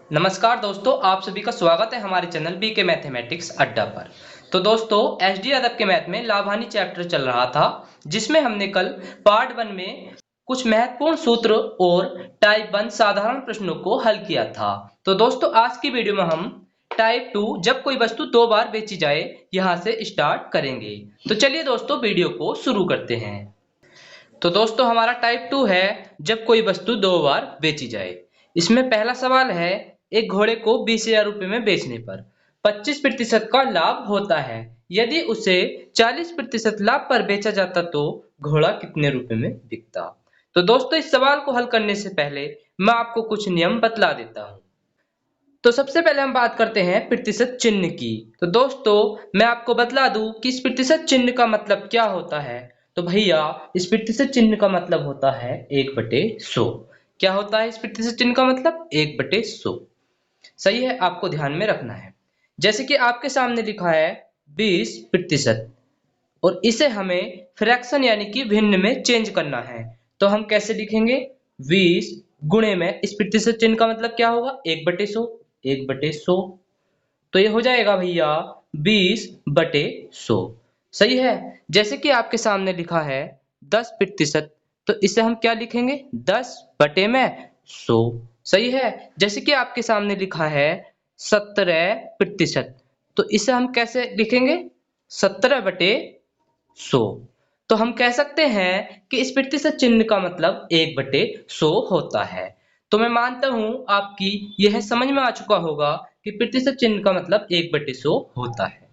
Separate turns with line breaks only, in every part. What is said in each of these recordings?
नमस्कार दोस्तों, आप सभी का स्वागत है हमारे चैनल बी के मैथमेटिक्स अड्डा पर। तो दोस्तों, एसडी अदब के मैथ में लाभ हानि चैप्टर चल रहा था, जिसमें हमने कल पार्ट 1 में कुछ महत्वपूर्ण सूत्र और टाइप 1 साधारण प्रश्नों को हल किया था। तो दोस्तों, आज की वीडियो में हम टाइप 2 जब कोई वस्तु 2 बार बेची जाए यहाँ से स्टार्ट करेंगे। तो चलिए दोस्तों, वीडियो को शुरू करते हैं। तो दोस्तों, हमारा टाइप 2 है जब कोई वस्तु 2 बार बेची जाए। इसमें पहला सवाल है, एक घोड़े को 20,000 रुपए में बेचने पर 25% का लाभ होता है। यदि उसे 40% लाभ पर बेचा जाता तो घोड़ा कितने रुपए में बिकता। तो दोस्तों, इस सवाल को हल करने से पहले मैं आपको कुछ नियम बतला देता हूँ। तो सबसे पहले हम बात करते हैं प्रतिशत चिन्ह की। तो दोस्तों, मैं आपको बतला दूं कि इस प्रतिशत चिन्ह का मतलब क्या होता है। तो भैया, इस प्रतिशत चिन्ह का मतलब होता है 1/100। क्या होता है इस प्रतिशत चिन्ह का मतलब? 1/100। सही है, आपको ध्यान में रखना है। जैसे कि आपके सामने लिखा है 20%, और इसे हमें फ्रैक्शन यानी कि भिन्न में चेंज करना है। तो हम कैसे लिखेंगे? 20 गुणे में इस प्रतिशत चिन्ह का मतलब क्या होगा? 1/100। 1/100 तो ये हो जाएगा भैया 20/100। सही है। जैसे कि आपके सामने लिखा है 10%, तो इसे हम क्या लिखेंगे? 10/100। सही है। जैसे कि आपके सामने लिखा है 17%, तो इसे हम कैसे लिखेंगे? 17/100। तो हम कह सकते हैं कि इस प्रतिशत चिन्ह का मतलब 1/100 होता है। तो मैं मानता हूं आपकी यह समझ में आ चुका होगा कि प्रतिशत चिन्ह का मतलब 1/100 होता है।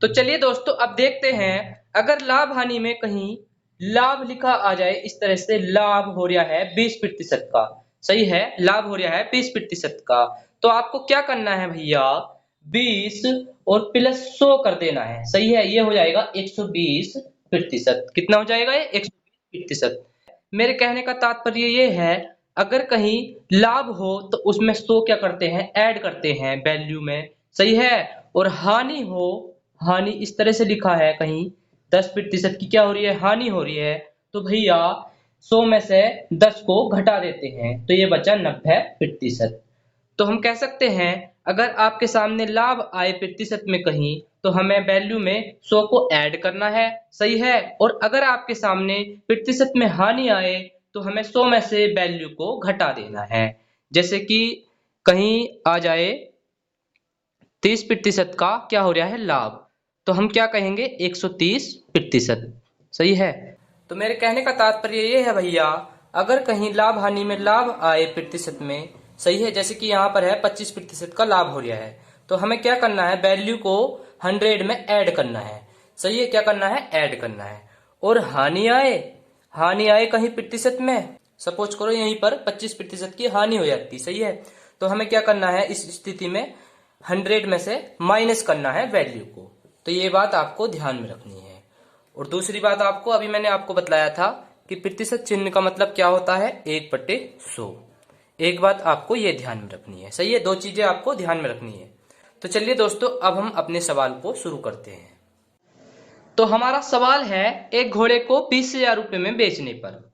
तो चलिए दोस्तों, अब देखते हैं, अगर लाभ हानि में कहीं लाभ लिखा आ जाए, इस तरह से लाभ हो रहा है 20% का। सही है, लाभ हो रहा है 20% का। तो आपको क्या करना है भैया? 20 और प्लस 100 कर देना है। सही है, ये हो जाएगा 120%। कितना हो जाएगा ये? 120%। मेरे कहने का तात्पर्य ये है, अगर कहीं लाभ हो तो उसमें 100 क्या करते हैं? ऐड करते हैं वैल्यू में। सही है। और हानि हो, हानि इस तरह से लिखा है कहीं 10% की क्या हो रही है? हानि हो रही है। तो भैया 100 में से 10 को घटा देते हैं, तो ये बचा 90%। तो हम कह सकते हैं, अगर आपके सामने लाभ आए प्रतिशत में कहीं, तो हमें वैल्यू में 100 को ऐड करना है। सही है। और अगर आपके सामने प्रतिशत में हानि आए, तो हमें 100 में से वैल्यू को घटा देना है। जैसे कि कहीं आ जाए 30% का क्या हो रहा है? लाभ। तो हम क्या कहेंगे? 130%। सही है। तो मेरे कहने का तात्पर्य ये है भैया, अगर कहीं लाभ हानि में लाभ आए प्रतिशत में, सही है, जैसे कि यहाँ पर है 25% का लाभ हो रहा है, तो हमें क्या करना है? वैल्यू को 100 में ऐड करना है। सही है, क्या करना है? ऐड करना है। और हानि आए, हानि आए कहीं प्रतिशत में, सपोज करो यहीं पर 25% की हानि हो जाती। सही है। तो हमें क्या करना है इस स्थिति में? 100 में से माइनस करना है वैल्यू को। तो ये बात आपको ध्यान में रखनी है। और दूसरी बात, आपको अभी मैंने आपको बतलाया था कि प्रतिशत चिन्ह का मतलब क्या होता है? 1/100। एक बात आपको ये ध्यान में रखनी है। सही है, दो चीजें आपको ध्यान में रखनी है। तो चलिए दोस्तों, अब हम अपने सवाल को शुरू करते हैं। तो हमारा सवाल है, एक घोड़े को 20,000 रुपए में बेचने पर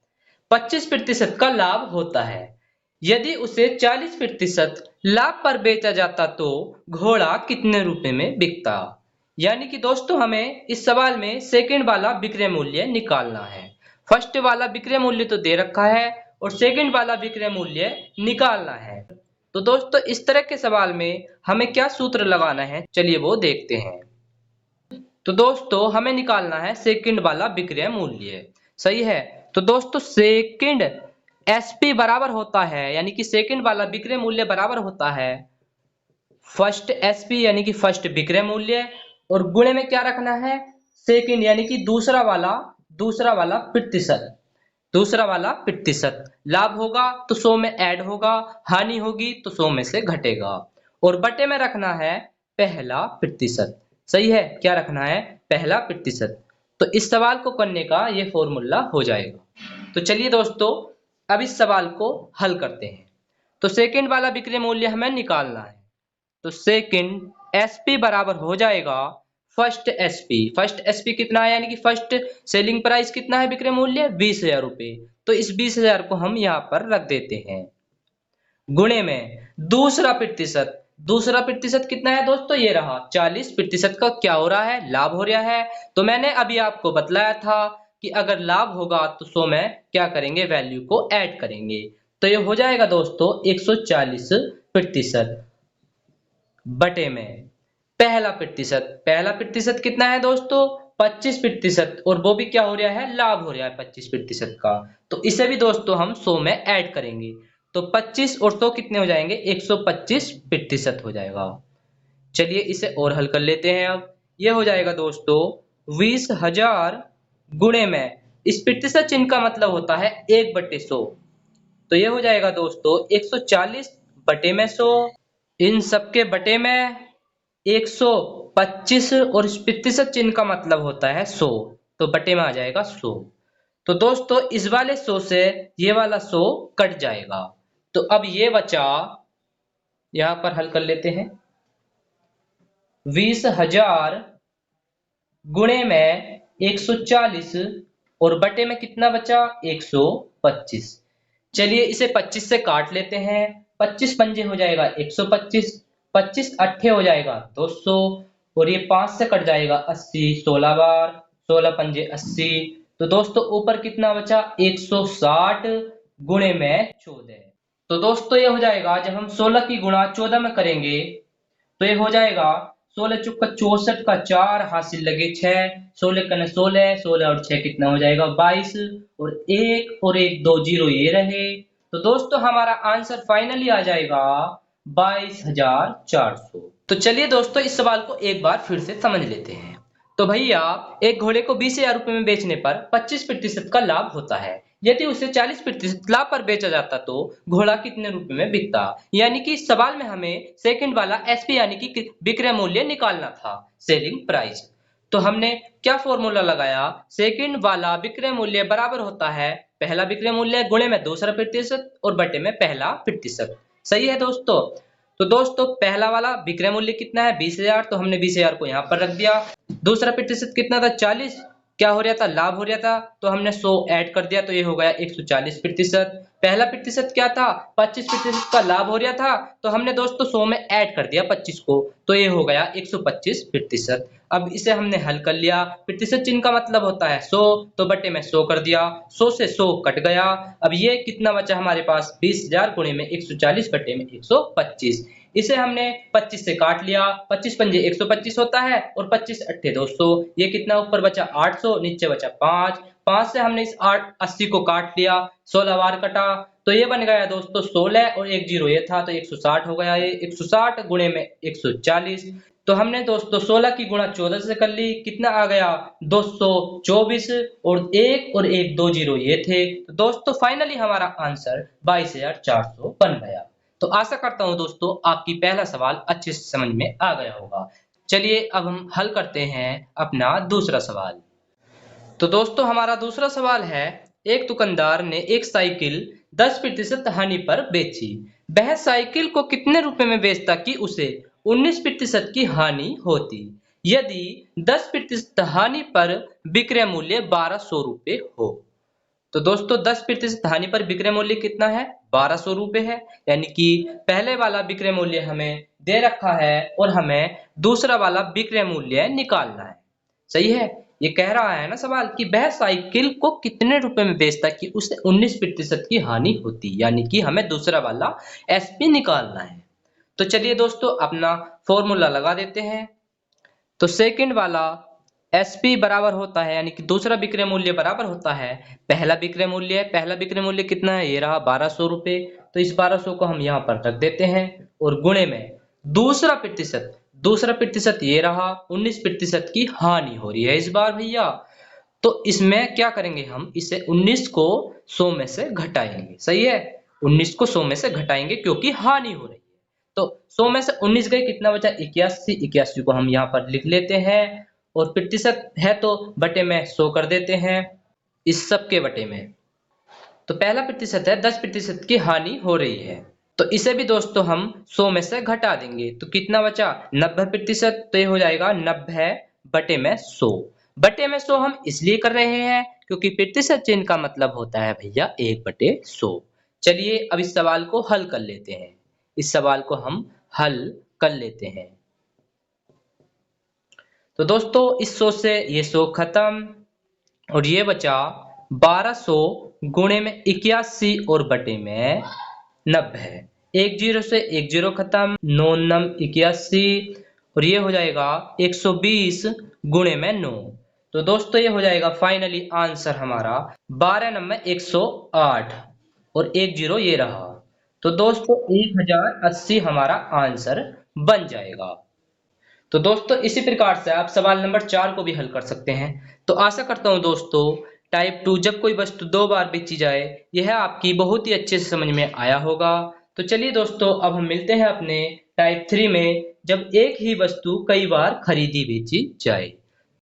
25% का लाभ होता है। यदि उसे 40% लाभ पर बेचा जाता तो घोड़ा कितने रुपए में बिकता। यानी कि दोस्तों, हमें इस सवाल में सेकंड वाला विक्रय मूल्य निकालना है। फर्स्ट वाला विक्रय मूल्य तो दे रखा है, और सेकंड वाला विक्रय मूल्य निकालना है। तो दोस्तों, इस तरह के सवाल में हमें क्या सूत्र लगाना है, चलिए वो देखते हैं। तो दोस्तों, हमें निकालना है सेकंड वाला विक्रय मूल्य। सही है। तो दोस्तों, सेकंड एसपी बराबर होता है, यानी कि सेकंड वाला विक्रय मूल्य बराबर होता है फर्स्ट एसपी, यानी कि फर्स्ट विक्रय मूल्य, और गुणे में क्या रखना है? सेकंड, यानी कि दूसरा वाला प्रतिशत। दूसरा वाला प्रतिशत। लाभ होगा तो 100 में ऐड होगा, हानि होगी तो 100 में से घटेगा। और बटे में रखना है पहला प्रतिशत। सही है, क्या रखना है? पहला प्रतिशत। तो इस सवाल को करने का ये फॉर्मूला हो जाएगा। तो चलिए दोस्तों, अब इस सवाल को हल करते हैं। तो सेकंड वाला विक्रय मूल्य हमें निकालना है। तो सेकंड एसपी बराबर हो जाएगा फर्स्ट एसपी। फर्स्ट एसपी कितना है? यानी कि फर्स्ट सेलिंग प्राइस कितना है? विक्रय मूल्य 20,000 रुपए। तो इस 20,000 को हम यहाँ पर रख देते हैं। गुणे में दूसरा प्रतिशत। दूसरा प्रतिशत कितना है दोस्तों, ये रहा 40% का क्या हो रहा है, लाभ हो रहा है। तो मैंने अभी आपको बतलाया था कि अगर लाभ होगा तो 100 में क्या करेंगे, वैल्यू को ऐड करेंगे। तो ये हो जाएगा दोस्तों 140% बटे में पहला प्रतिशत। पहला प्रतिशत कितना है दोस्तों, 25%, और वो भी क्या हो रहा है, लाभ हो रहा है 25% का। तो इसे भी दोस्तों हम 100 में ऐड करेंगे। तो 25 और 100 कितने हो जाएंगे, 125% हो जाएगा। चलिए इसे और हल कर लेते हैं। अब ये हो जाएगा दोस्तों 20,000 गुणे में, इस प्रतिशत चिन्ह का मतलब होता है 1/100। तो ये हो जाएगा दोस्तों 140 बटे में 100, इन सबके बटे में 125, और इस प्रतिशत चिन्ह का मतलब होता है 100, तो बटे में आ जाएगा 100। तो दोस्तों इस वाले 100 से ये वाला 100 कट जाएगा। तो अब ये बचा, यहां पर हल कर लेते हैं। 20,000 गुणे में 140, और बटे में कितना बचा, 125। चलिए इसे 25 से काट लेते हैं। 25 पंजे हो जाएगा 125, 25 अट्ठे हो जाएगा 200, और ये 5 से कट जाएगा 80, 16 बार 16 पंजे 80। तो दोस्तों ऊपर कितना बचा, 160 गुणे में 14। तो दोस्तों ये हो जाएगा, जब हम 16 की गुणा 14 में करेंगे तो ये हो जाएगा 16 चुका 64 का 4 हासिल लगे 6, 16 कने 16, 16 और 6 कितना हो जाएगा 22, और एक 2 जीरो ये रहे। तो दोस्तों हमारा आंसर फाइनली आ जाएगा 22,400। तो चलिए दोस्तों इस सवाल को एक बार फिर से समझ लेते हैं। तो भैया एक घोड़े को 20,000 रुपए में बेचने पर 25% का लाभ होता है। यदि उसे 40% लाभ पर बेचा जाता तो घोड़ा कितने रुपए में बिकता। यानी कि इस सवाल में हमें सेकंड वाला एसपी यानी कि विक्रय मूल्य निकालना था, सेलिंग प्राइस। तो हमने क्या फॉर्मूला लगाया, सेकंड वाला विक्रय मूल्य बराबर होता है पहला विक्रय मूल्य गुणे में दूसरा प्रतिशत और बटे में पहला प्रतिशत। सही है दोस्तों। तो दोस्तों पहला वाला विक्रय मूल्य कितना है 20,000, तो हमने 20,000 को यहाँ पर रख दिया। दूसरा प्रतिशत कितना था 40, क्या हो रहा था, लाभ हो रहा था, तो हमने 100 ऐड कर दिया, तो ये हो गया 140%। पहला प्रतिशत क्या था, 25% का लाभ हो रहा था, तो हमने दोस्तों 100 में ऐड कर दिया 25 को, तो ये हो गया 125%। अब इसे हमने हल कर लिया, प्रतिशत चिन्ह का मतलब होता है 100, तो बटे में 100 कर दिया, 100 से 100 कट गया। अब ये कितना बचा हमारे पास, 20,000 गुणे में 140 बटे में 125। इसे हमने 25 से काट लिया, 25 पंजे 125 होता है, और 25 अट्ठे 200, ये कितना ऊपर बचा 800, नीचे बचा 5, 5 से हमने इस 80 को काट लिया, 16 बार कटा, तो ये बन गया दोस्तों 16, और एक जीरो ये था, तो 160 हो गया। ये 160 गुणे में 140, तो हमने दोस्तों 16 की गुणा 14 से कर ली, कितना आ गया 224, और एक 2 जीरो ये थे। तो दोस्तों फाइनली हमारा आंसर 22,400 बन गया। तो आशा करता हूं दोस्तों आपकी पहला सवाल अच्छे से समझ में आ गया होगा। चलिए अब हम हल करते हैं अपना दूसरा सवाल। तो दोस्तों हमारा दूसरा सवाल है, एक दुकानदार ने एक साइकिल 10% हानि पर बेची। वह साइकिल को कितने रुपए में बेचता कि उसे 19% की हानि होती, यदि 10% हानि पर विक्रय मूल्य 1200 रुपए हो। तो दोस्तों 10% हानि पर विक्रय मूल्य कितना है, 1200 रुपए है। यानी कि पहले वाला विक्रय मूल्य हमें दे रखा है और हमें दूसरा वाला विक्रय मूल्य निकालना है। सही है, ये कह रहा है ना सवाल कि वह साइकिल को कितने रुपए में बेचता कि उसे 19% की हानि होती, यानी कि हमें दूसरा वाला एसपी निकालना है। तो चलिए दोस्तों अपना फॉर्मूला लगा देते हैं। तो सेकंड वाला एसपी बराबर होता है, यानी कि दूसरा विक्रय मूल्य बराबर होता है पहला विक्रय मूल्य। पहला विक्रय मूल्य कितना है, ये रहा 1200 रुपए, तो इस 1200 को हम यहाँ पर रख देते हैं, और गुणे में दूसरा प्रतिशत, दूसरा प्रतिशत ये रहा 19% की हानि हो रही है इस बार भैया। तो इसमें क्या करेंगे, हम इसे 19 को 100 में से घटाएंगे। सही है, 19 को 100 में से घटाएंगे क्योंकि हानि हो रही है। तो 100 में से 19 गए, कितना बचा 81, 81 को हम यहाँ पर लिख लेते हैं, और प्रतिशत है तो बटे में 100 कर देते हैं इस सब के बटे में। तो पहला प्रतिशत है 10% की हानि हो रही है, तो इसे भी दोस्तों हम 100 में से घटा देंगे, तो कितना बचा 90%। तो ये हो जाएगा 90 बटे में 100। बटे में 100 हम इसलिए कर रहे हैं क्योंकि प्रतिशत चिन्ह का मतलब होता है भैया 1/100। चलिए अब इस सवाल को हल कर लेते हैं। इस सवाल को हम हल कर लेते हैं। तो दोस्तों इस 100 से ये 100 खत्म और ये बचा 1200 गुणे में 81 और बटे में 90। एक जीरो से एक जीरो खत्म, 9 नम 81 और ये हो जाएगा 120 गुणे में 9। तो दोस्तों ये हो जाएगा फाइनली आंसर हमारा 12 नम में 108 और एक जीरो ये रहा। तो दोस्तों 1080 हमारा आंसर बन जाएगा। तो दोस्तों इसी प्रकार से आप सवाल नंबर 4 को भी हल कर सकते हैं। तो आशा करता हूं दोस्तों टाइप 2 जब कोई वस्तु 2 बार बेची जाए यह आपकी बहुत ही अच्छे से समझ में आया होगा। तो चलिए दोस्तों अब हम मिलते हैं अपने टाइप 3 में, जब एक ही वस्तु कई बार खरीदी बेची जाए।